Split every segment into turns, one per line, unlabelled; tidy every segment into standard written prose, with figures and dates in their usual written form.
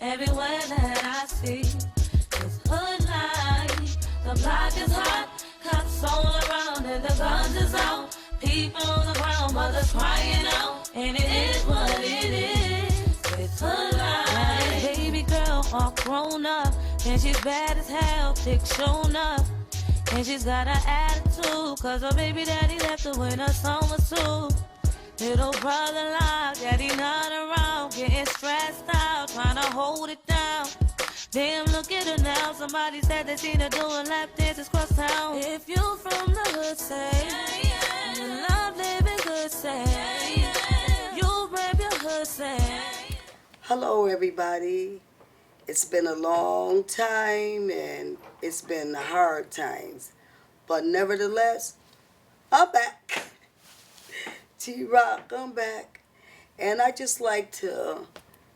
Everywhere that I see is hood life. The block is hot, cops all around and the guns is out. People on the ground, mothers crying out, and it is what it is. It's hood life. Baby girl all grown up, and she's bad as hell, thick shown up. And she's got an attitude, cause her baby daddy left her when her son was two. Little brother locked, daddy not around, getting stressed out, trying to hold it down. Damn, look at her now, somebody said they seen her doing lap dances cross town. If you from the hood, say, you love living good, say, you rep your hood, say.
Hello everybody. It's been a long time and it's been hard times. But nevertheless, I'm back. T-Rock, I'm back. And I just like to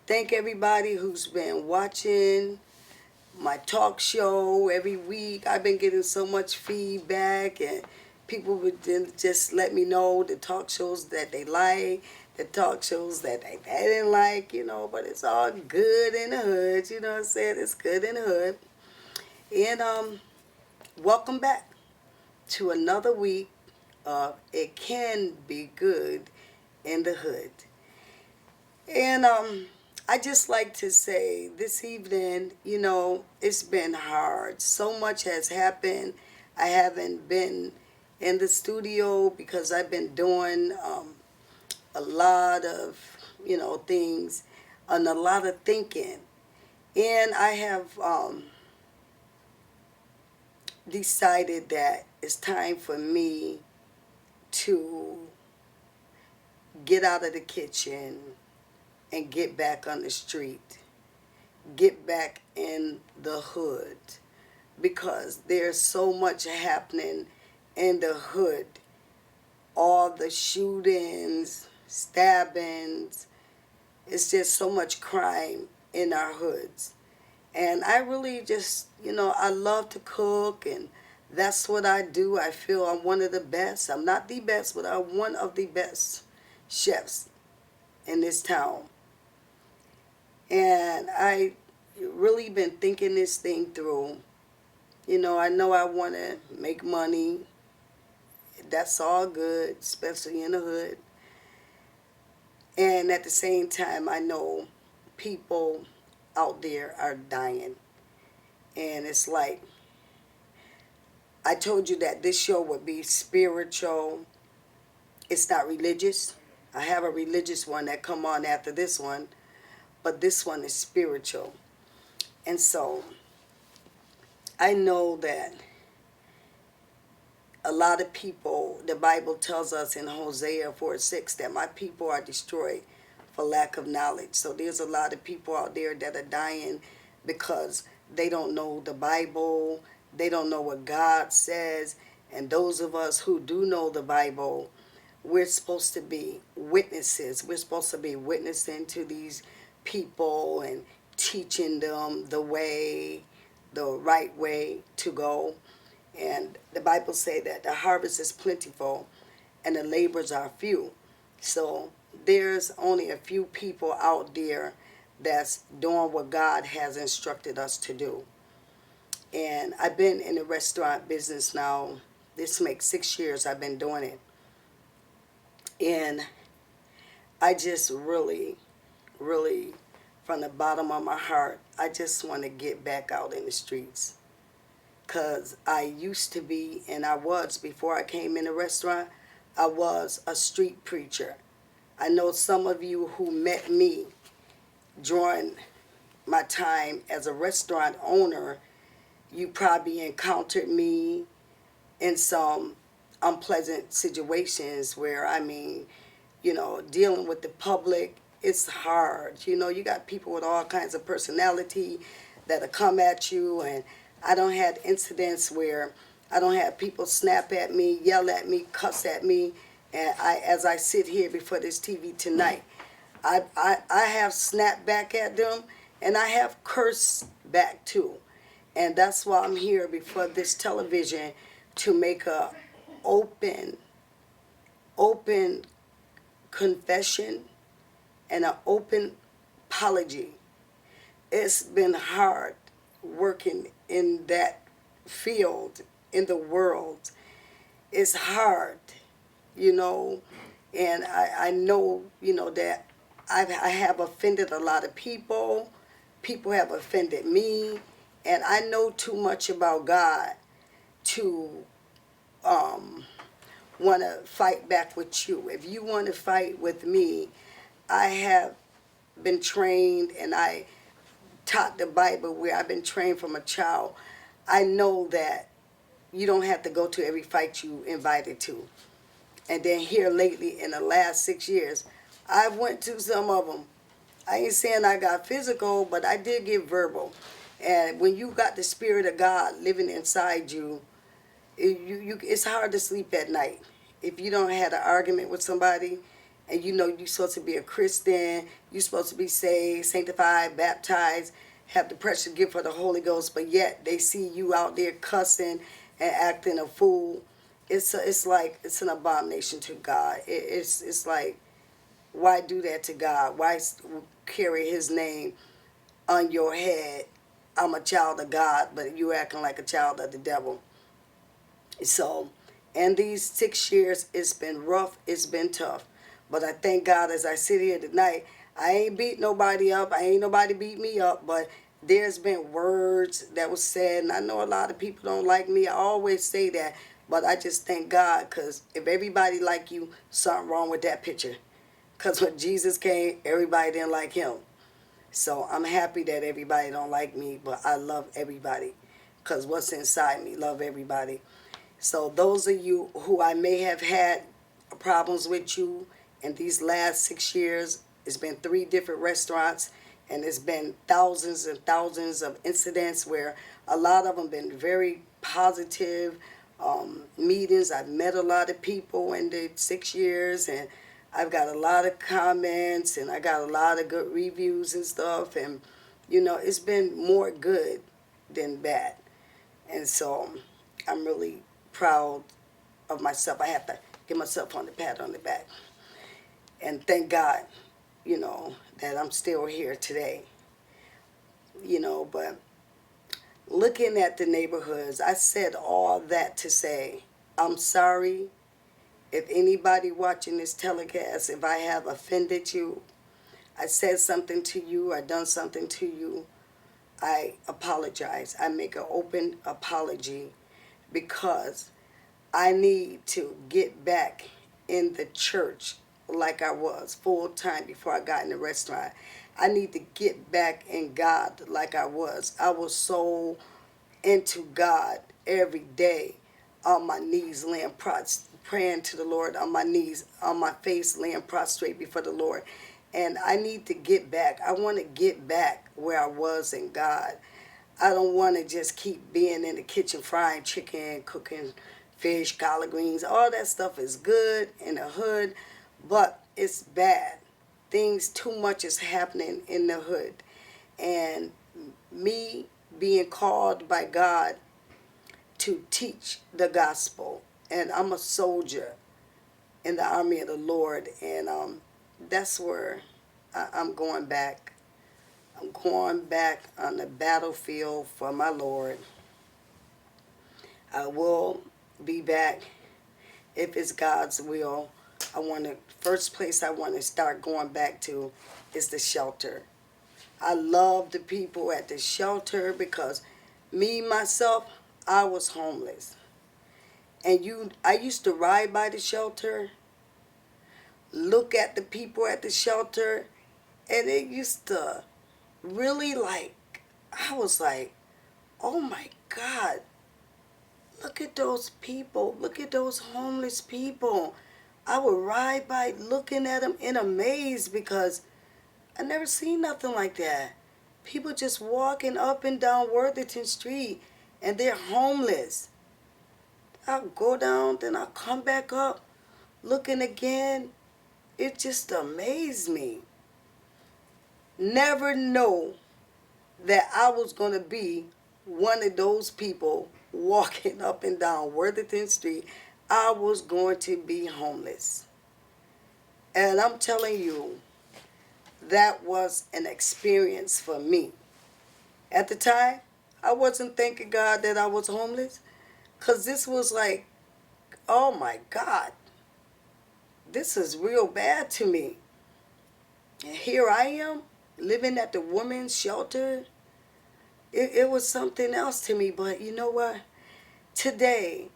thank everybody who's been watching my talk show every week. I've been getting so much feedback and people would just let me know the talk shows that they like, the talk shows that they didn't like, but it's all good in the hood, you know what I'm saying? It's good in the hood. And welcome back to another week of It Can Be Good in the Hood. And I just like to say this evening, it's been hard. So much has happened. I haven't been in the studio because I've been doing a lot of, things and a lot of thinking. And I have decided that it's time for me to get out of the kitchen and get back on the street, get back in the hood, because there's so much happening in the hood. All the shootings, stabbings, it's just so much crime in our hoods. And I really just, I love to cook, and that's what I do. I feel I'm one of the best. I'm not the best, but I'm one of the best chefs in this town. And I really been thinking this thing through. I know I want to make money. That's all good, especially in the hood. And at the same time, I know people out there are dying. And it's like, I told you that this show would be spiritual. It's not religious. I have a religious one that come on after this one, but this one is spiritual. And so I know that a lot of people, the Bible tells us in Hosea 4:6 that my people are destroyed for lack of knowledge. So there's a lot of people out there that are dying because they don't know the Bible. They don't know what God says. And those of us who do know the Bible, we're supposed to be witnesses. We're supposed to be witnessing to these people and teaching them the right way to go. And the Bible say that the harvest is plentiful and the laborers are few. So there's only a few people out there that's doing what God has instructed us to do. And I've been in the restaurant business now. This makes 6 years I've been doing it. And I just really, from the bottom of my heart, I just want to get back out in the streets. Because I used to be, and I was, before I came in the restaurant, I was a street preacher. I know some of you who met me during my time as a restaurant owner, you probably encountered me in some unpleasant situations where, dealing with the public, it's hard. You got people with all kinds of personality that'll come at you, and I don't have incidents where I don't have people snap at me, yell at me, cuss at me, and as I sit here before this TV tonight, I have snapped back at them, and I have cursed back too. And that's why I'm here before this television, to make a open confession and an open apology. it's been hard working in that field in the world. It's hard, you know, and I know, you know, that I have offended a lot of people. People have offended me, and I know too much about God to want to fight back with you. If you want to fight with me, I have been trained, and I taught the Bible where I've been trained from a child. I know that you don't have to go to every fight you invited to. And then here lately, in the last 6 years, I've went to some of them. I ain't saying I got physical, but I did get verbal. And when you got the Spirit of God living inside you, it's hard to sleep at night. If you don't have an argument with somebody, and you know you're supposed to be a Christian, you're supposed to be saved, sanctified, baptized, have the precious gift of the Holy Ghost, but yet they see you out there cussing and acting a fool. It's like it's an abomination to God. It's like, why do that to God? Why carry His name on your head? I'm a child of God, but you acting like a child of the devil. So, and these 6 years, it's been rough, it's been tough. But I thank God as I sit here tonight, I ain't beat nobody up, I ain't nobody beat me up, but there's been words that was said, and I know a lot of people don't like me. I always say that, but I just thank God, because if everybody like you, something wrong with that picture. Because when Jesus came, everybody didn't like him. So I'm happy that everybody don't like me, but I love everybody. Because what's inside me, love everybody. So those of you who I may have had problems with you in these last 6 years, it's been 3 different restaurants, and it's been thousands and thousands of incidents where a lot of them been very positive meetings. I've met a lot of people in the 6 years, and I've got a lot of comments, and I got a lot of good reviews and stuff, and you know, it's been more good than bad. And so I'm really proud of myself. I have to give myself on the pat on the back. And thank God, you know, that I'm still here today. You know, but looking at the neighborhoods, I said all that to say, I'm sorry if anybody watching this telecast, if I have offended you, I said something to you, I done something to you, I apologize. I make an open apology, because I need to get back in the church like I was full time before I got in the restaurant. I need to get back in God like I was. I was so into God every day, on my knees, praying to the Lord, on my knees, on my face, laying prostrate before the Lord. And I need to get back. I want to get back where I was in God. I don't want to just keep being in the kitchen frying chicken, cooking fish, collard greens. All that stuff is good in the hood, but it's bad. Things too much is happening in the hood. And me being called by God to teach the gospel, and I'm a soldier in the army of the Lord, and that's where I'm going back. I'm going back on the battlefield for my Lord. I will be back if it's God's will. First place I want to start going back to is the shelter. I love the people at the shelter, because me, myself, I was homeless. And I used to ride by the shelter, look at the people at the shelter, and it used to really I was like, oh my God, look at those people, look at those homeless people. I would ride by looking at them in amaze, because I never seen nothing like that. People just walking up and down Worthington Street, and they're homeless. I'll go down, then I'll come back up, looking again. It just amazed me. Never know that I was going to be one of those people walking up and down Worthington Street. I was going to be homeless. And I'm telling you, that was an experience for me. At the time, I wasn't thanking God that I was homeless, because this was like, oh my God, this is real bad to me. And here I am living at the women's shelter. It was something else to me. But you know what? Today,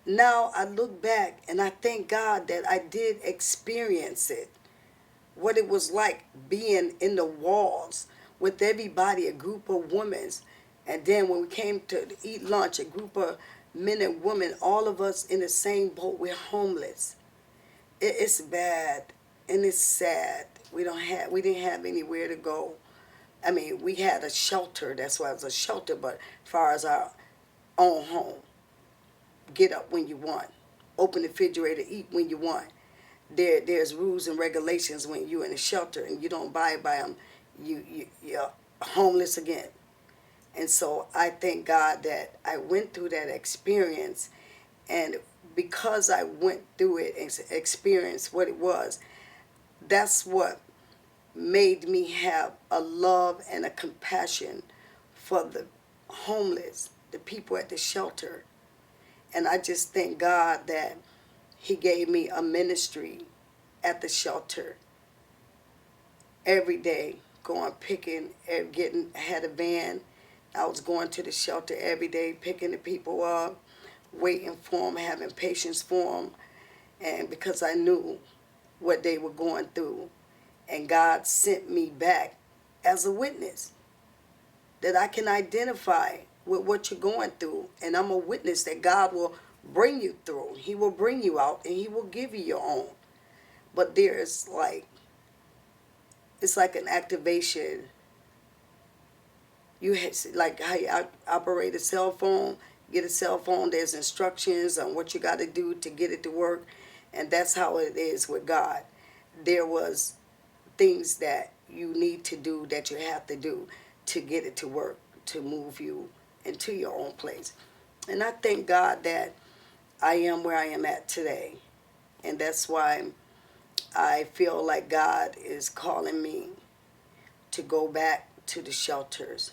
now I look back and I thank God that I did experience it. What it was like being in the walls with everybody, a group of women. And then when we came to eat lunch, a group of men and women, all of us in the same boat, we're homeless. It's bad and it's sad. We didn't have anywhere to go. I mean, we had a shelter. That's why it was a shelter. But as far as our own home, get up when you want, open the refrigerator, eat when you want. There's rules and regulations when you're in a shelter and you don't abide by them. You're homeless again. And so I thank God that I went through that experience, and because I went through it and experienced what it was, that's what made me have a love and a compassion for the homeless, the people at the shelter. And I just thank God that He gave me a ministry at the shelter every day, going picking and getting, I had a van. I was going to the shelter every day, picking the people up, waiting for them, having patience for them, and because I knew what they were going through. And God sent me back as a witness that I can identify with what you're going through. And I'm a witness that God will bring you through. He will bring you out and He will give you your own. But there's like, it's like an activation. You have, like how you operate a cell phone, get a cell phone, there's instructions on what you got to do to get it to work. And that's how it is with God. There was things that you need to do, that you have to do to get it to work, to move you into your own place. And I thank God that I am where I am at today. And that's why I feel like God is calling me to go back to the shelters,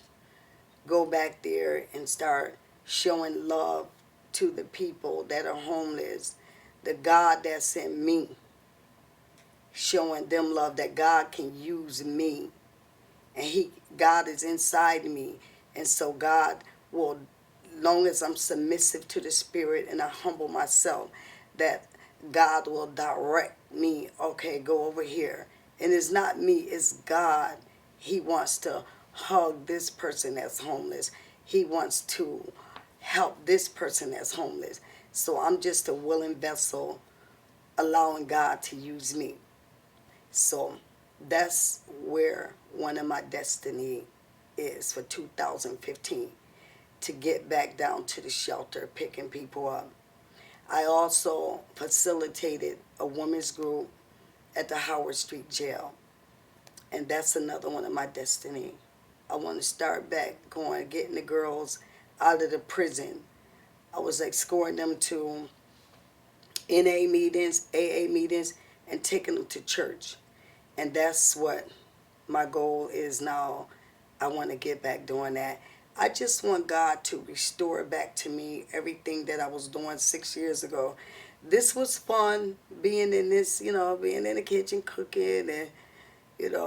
go back there and start showing love to the people that are homeless, the God that sent me, showing them love, that God can use me, and God is inside me. And so God will, long as I'm submissive to the Spirit and I humble myself, that God will direct me. Okay, go over here. And it's not me, it's God. He wants to hug this person that's homeless. He wants to help this person that's homeless. So I'm just a willing vessel, allowing God to use me. So that's where one of my destiny is for 2015, to get back down to the shelter, picking people up. I also facilitated a women's group at the Howard Street Jail, and that's another one of my destiny. I want to start back going, getting the girls out of the prison. I was escorting them to NA meetings, AA meetings, and taking them to church. And that's what my goal is now. I want to get back doing that. I just want God to restore back to me everything that I was doing 6 years ago. This was fun, being in this, being in the kitchen cooking and,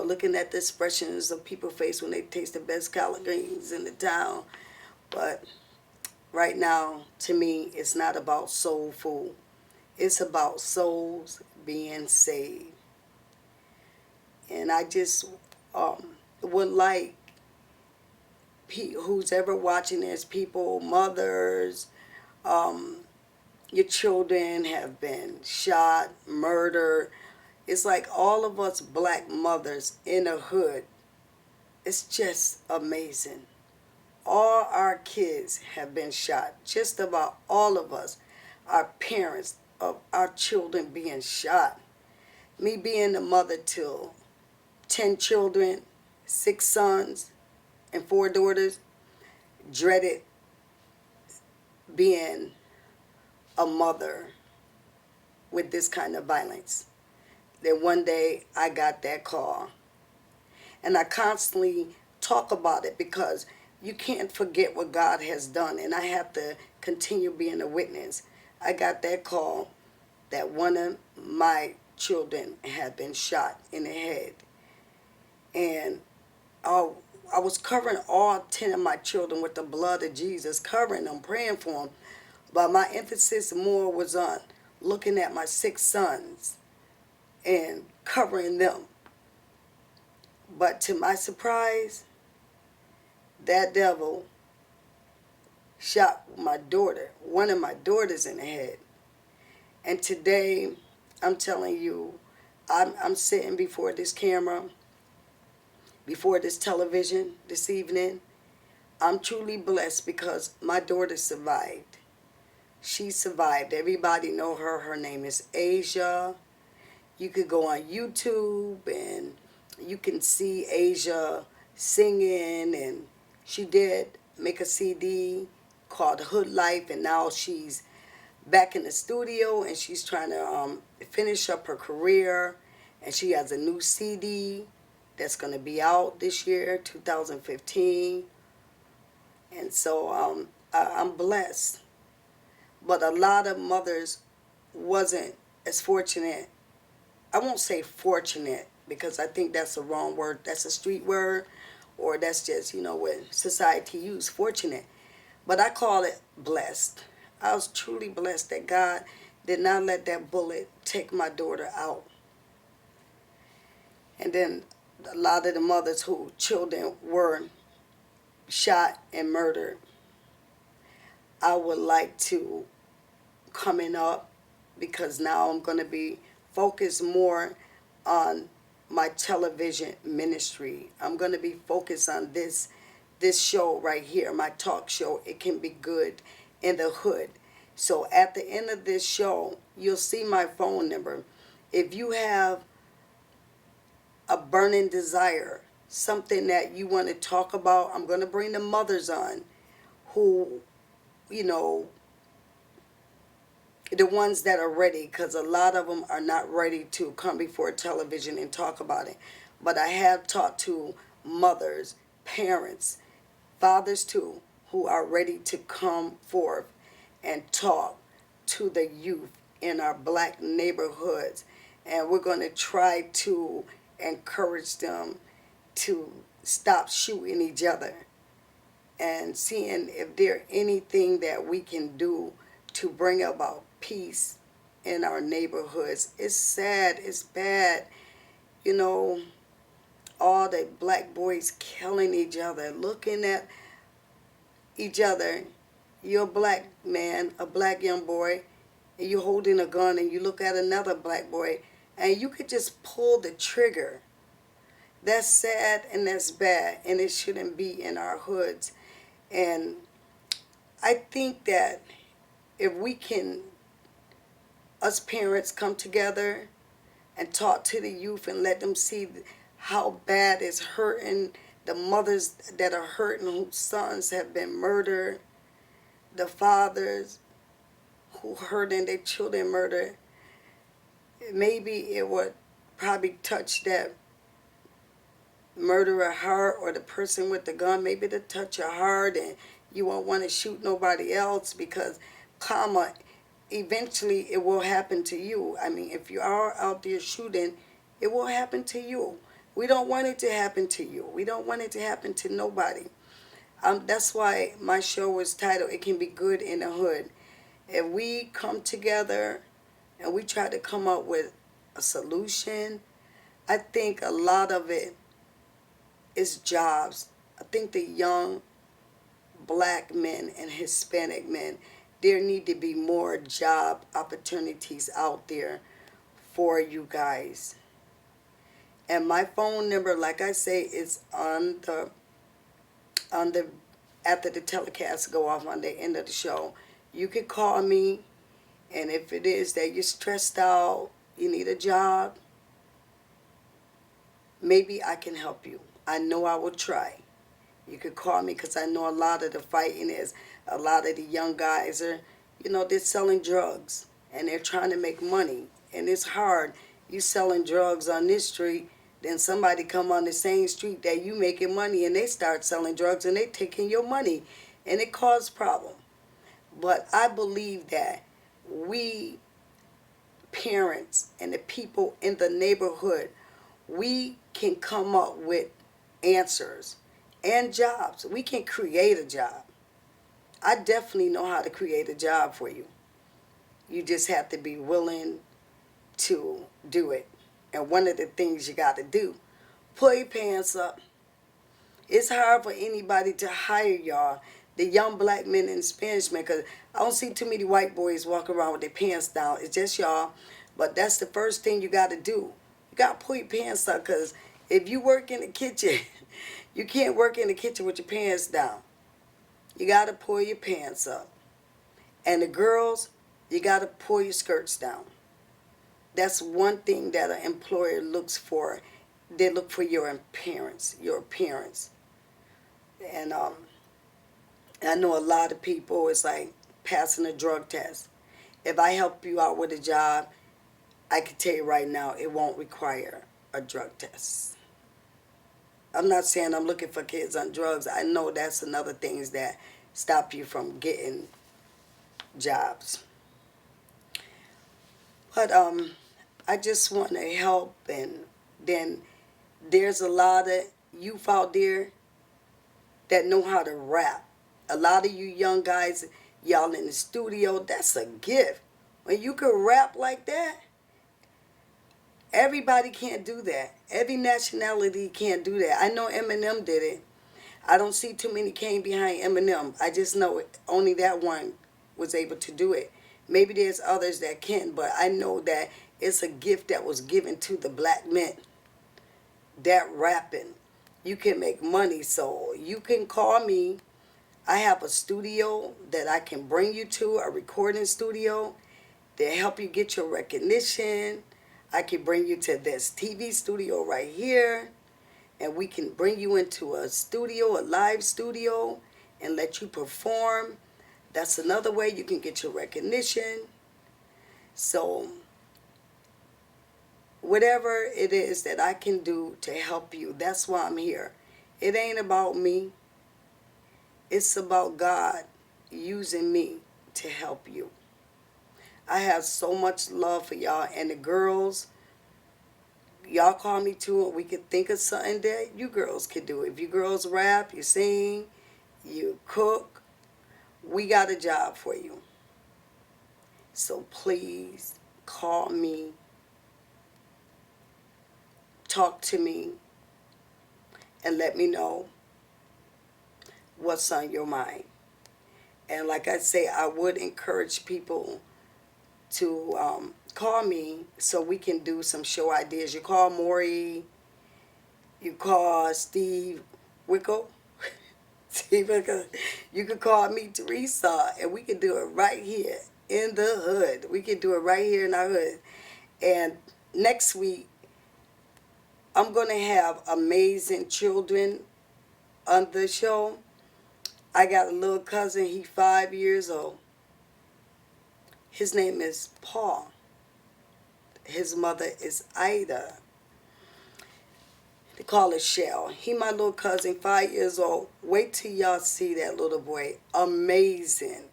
looking at the expressions of people's face when they taste the best collard greens in the town. But right now, to me, it's not about soul food. It's about souls being saved. And I just would like who's ever watching this, people, mothers, your children have been shot, murdered. It's like all of us black mothers in the hood. It's just amazing. All our kids have been shot. Just about all of us, our parents of our children being shot. Me being the mother to 10 children, 6 sons, and 4 daughters, dreaded being a mother with this kind of violence. Then one day I got that call, and I constantly talk about it, because you can't forget what God has done, and I have to continue being a witness. I got that call that one of my children had been shot in the head, and I was covering all 10 of my children with the blood of Jesus, covering them, praying for them, but my emphasis more was on looking at my 6 sons and covering them. But to my surprise, that devil shot my daughter, one of my daughters, in the head. And today, I'm telling you, I'm sitting before this camera, before this television this evening. I'm truly blessed because my daughter survived. She survived. Everybody know her. Her name is Asia. You could go on YouTube and you can see Asia singing, and she did make a CD called Hood Life, and now she's back in the studio and she's trying to finish up her career, and she has a new CD that's going to be out this year, 2015. And so I'm blessed. But a lot of mothers wasn't as fortunate. I won't say fortunate, because I think that's the wrong word. That's a street word, or that's just, what society use, fortunate. But I call it blessed. I was truly blessed that God did not let that bullet take my daughter out. And then a lot of the mothers whose children were shot and murdered, I would like to coming up, because now I'm going to be focused more on my television ministry. I'm going to be focused on this show right here, my talk show, It Can Be Good in the Hood. So at the end of this show, you'll see my phone number. If you have a burning desire, something that you want to talk about, I'm going to bring the mothers on who, the ones that are ready, because a lot of them are not ready to come before television and talk about it. But I have talked to mothers, parents, fathers too, who are ready to come forth and talk to the youth in our black neighborhoods. And we're going to try to encourage them to stop shooting each other, and seeing if there's anything that we can do to bring about peace in our neighborhoods. It's sad, it's bad, all the black boys killing each other, looking at each other. You're a black man, a black young boy, and you're holding a gun, and you look at another black boy, and you could just pull the trigger. That's sad and that's bad, and it shouldn't be in our hoods. And I think that if we can, us parents, come together and talk to the youth and let them see how bad it's hurting, the mothers that are hurting whose sons have been murdered, the fathers who hurting their children murdered, maybe it would probably touch that murderer heart, or the person with the gun, maybe to touch your heart, and you won't want to shoot nobody else, because karma, eventually it will happen to you. I mean, if you are out there shooting, it will happen to you. We don't want it to happen to you. We don't want it to happen to nobody. That's why my show is titled It Can Be Good in the Hood. If we come together and we try to come up with a solution, I think a lot of it is jobs. I think the young black men and Hispanic men, there need to be more job opportunities out there for you guys. And my phone number, like I say, is on the after the telecast go off on the end of the show. You can call me, and if it is that you're stressed out, you need a job, maybe I can help you. I know I will try. You could call me, because I know a lot of the fighting is, a lot of the young guys are, they're selling drugs and they're trying to make money, and it's hard. You selling drugs on this street, Then somebody come on the same street that you making money and they start selling drugs and they taking your money and it causes problem. But I believe that we parents and the people in the neighborhood, we can come up with answers and jobs. We can create a job. I definitely know how to create a job for you. You just have to be willing to do it. And one of the things you got to do, pull your pants up. It's hard for anybody to hire y'all, the young black men and Spanish men, because I don't see too many white boys walking around with their pants down. It's just y'all. But that's the first thing you got to do. You got to pull your pants up, because if you work in the kitchen, you can't work in the kitchen with your pants down. You got to pull your pants up. And the girls, you got to pull your skirts down. That's one thing that an employer looks for. They look for your appearance, And I know a lot of people, it's like passing a drug test. If I help you out with a job, I can tell you right now, it won't require a drug test. I'm not saying I'm looking for kids on drugs. I know that's another things that stop you from getting jobs. But I just want to help, and then there's a lot of youth out there that know how to rap. A lot of you young guys, y'all in the studio, that's a gift. When you can rap like that, everybody can't do that. Every nationality can't do that. I know Eminem did it. I don't see too many came behind Eminem. I just know only that one was able to do it. Maybe there's others that can, but I know that it's a gift that was given to the black men. That rapping. You can make money, so you can call me. I have a studio that I can bring you to, a recording studio that help you get your recognition. I can bring you to this TV studio right here, and we can bring you into a studio, a live studio, and let you perform. That's another way you can get your recognition. So whatever it is that I can do to help you, that's why I'm here. It ain't about me. It's about God using me to help you. I have so much love for y'all, and the girls, y'all call me too, and we can think of something that you girls can do. If you girls rap, you sing, you cook, we got a job for you. So please call me, talk to me, and let me know what's on your mind. And like I say, I would encourage people to call me so we can do some show ideas. You call Maury, you call Steve Wickle, Steve Wickle. You can call me Teresa, and we can do it right here in the hood. We can do it right here in our hood. And next week, I'm going to have amazing children on the show. I got a little cousin, he's 5 years old. His name is Paul. His mother is Ida. They call her Shell. He my little cousin, 5 years old. Wait till y'all see that little boy. Amazing.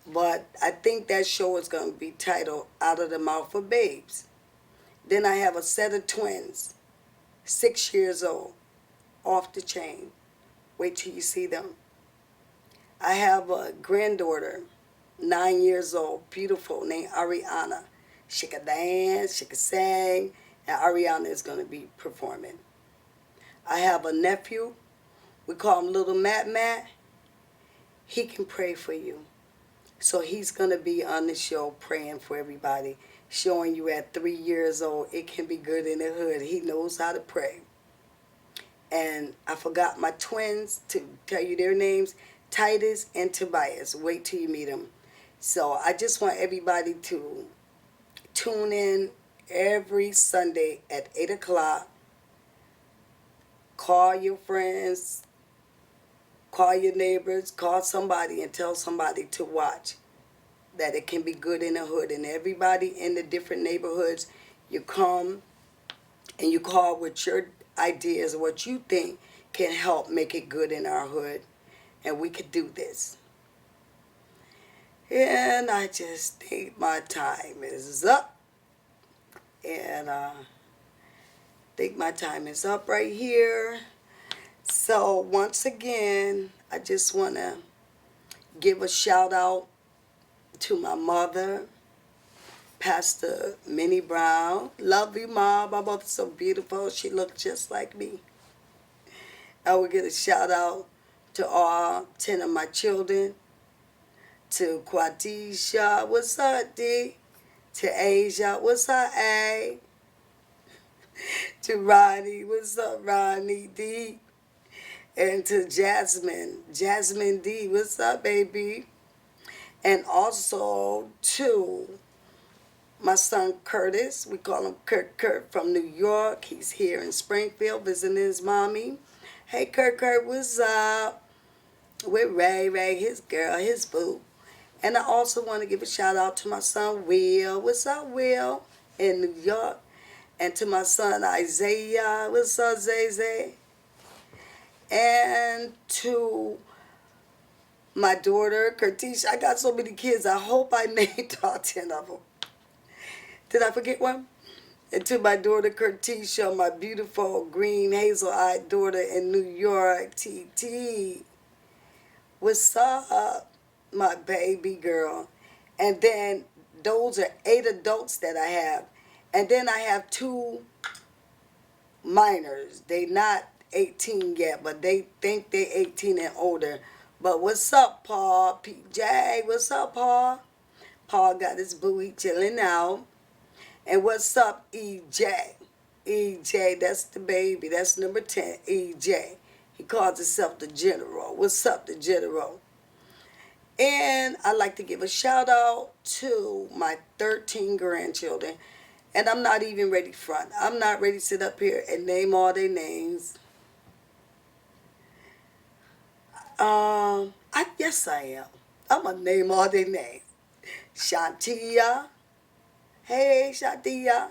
But I think that show is going to be titled Out of the Mouth of Babes. Then I have a set of twins, 6 years old, off the chain. Wait till you see them. I have a granddaughter, 9 years old, beautiful, named Ariana. She can dance, she can sing, and Ariana is going to be performing. I have a nephew, we call him Little Matt. He can pray for you. So he's going to be on the show praying for everybody, showing you at 3 years old it can be good in the hood. He knows how to pray. And I forgot my twins to tell you their names, Titus and Tobias. Wait till you meet them. So I just want everybody to tune in every Sunday at 8 o'clock. Call your friends, call your neighbors, call somebody and tell somebody to watch. That it can be good in the hood. And everybody in the different neighborhoods, you come and and you call with your ideas, what you think can help make it good in our hood, and we could do this. And I just think my time is up, and think my time is up right here. So once again, I just want to give a shout out to my mother, Pastor Minnie Brown. Love you, Mom. My mother's so beautiful. She looks just like me. I will get a shout out to all 10 of my children. To Quadisha, what's up, D? To Asia, what's up, A? To Ronnie, what's up, Ronnie D? And to Jasmine D, what's up, baby? And also to my son Curtis, we call him Kurt from New York. He's here in Springfield visiting his mommy. Hey, Kurt, what's up? With Ray, his girl, his boo. And I also want to give a shout out to my son Will. What's up, Will? In New York. And to my son Isaiah. What's up, Zay? And to my daughter, Curtisha. I got so many kids. I hope I named all 10 of them. Did I forget one? And to my daughter, Curtisha, my beautiful green hazel-eyed daughter in New York, TT. What's up, my baby girl? And then those are 8 adults that I have. And then I have 2 minors. They not 18 yet, but they think they 18 and older. But what's up, Paul? PJ, what's up, Paul? Paul got his booty chilling out. And what's up, EJ? EJ, that's the baby. That's number 10, EJ. He calls himself the General. What's up, the General? And I'd like to give a shout out to my 13 grandchildren. And I'm not even ready front. I'm not ready to sit up here and name all their names. Yes, I am. I'm going to name all their names. Shantia. Hey, Shantia.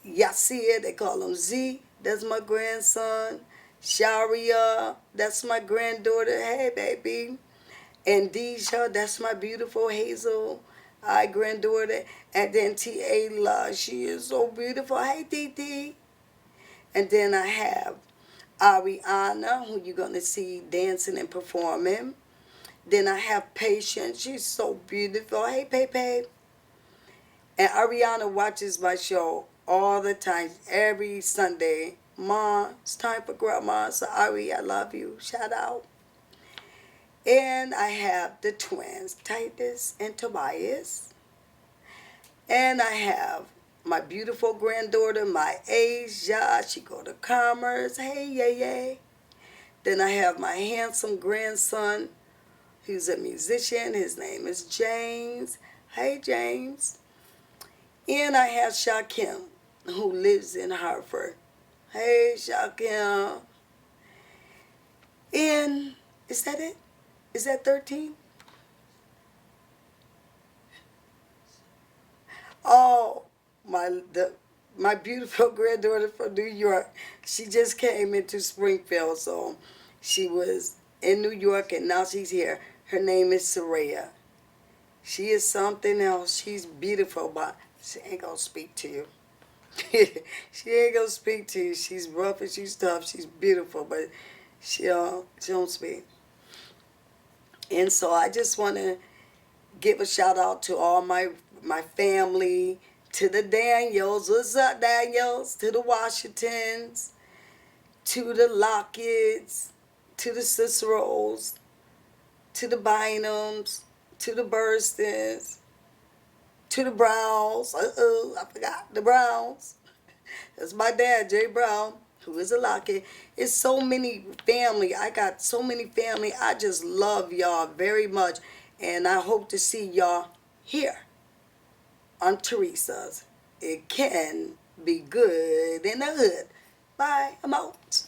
Yasir, they call him Z. That's my grandson. Sharia, that's my granddaughter. Hey, baby. And Deja, that's my beautiful hazel eye granddaughter. And then T.A. she is so beautiful. Hey, Titi. And then I have Ariana, who you're going to see dancing and performing. Then I have Patience. She's so beautiful. Hey, Pepe. And Ariana watches my show all the time, every Sunday. Mom, it's time for Grandma. So, Ari, I love you. Shout out. And I have the twins, Titus and Tobias. And I have my beautiful granddaughter, my Asia. She go to Commerce. Hey, yay. Then I have my handsome grandson, who's a musician. His name is James. Hey, James. And I have Shakim, who lives in Hartford. Hey, Shakim. And is that it? Is that 13? Oh, my beautiful granddaughter from New York. She just came into Springfield, so she was in New York and now she's here. Her name is Teresa. She is something else. She's beautiful, but she ain't gonna speak to you. She ain't gonna speak to you. She's rough and she's tough. She's beautiful, but she don't speak. And so I just want to give a shout out to all my family, to the Daniels. What's up, Daniels? To the Washingtons, to the Locketts, to the Ciceros, to the Bynums, to the Burstons, to the Browns. I forgot the Browns. That's my dad, Jay Brown, who is a Lockett. It's so many family. I got so many family. I just love y'all very much. And I hope to see y'all here on Teresa's. It can be good in the hood. Bye. I'm out.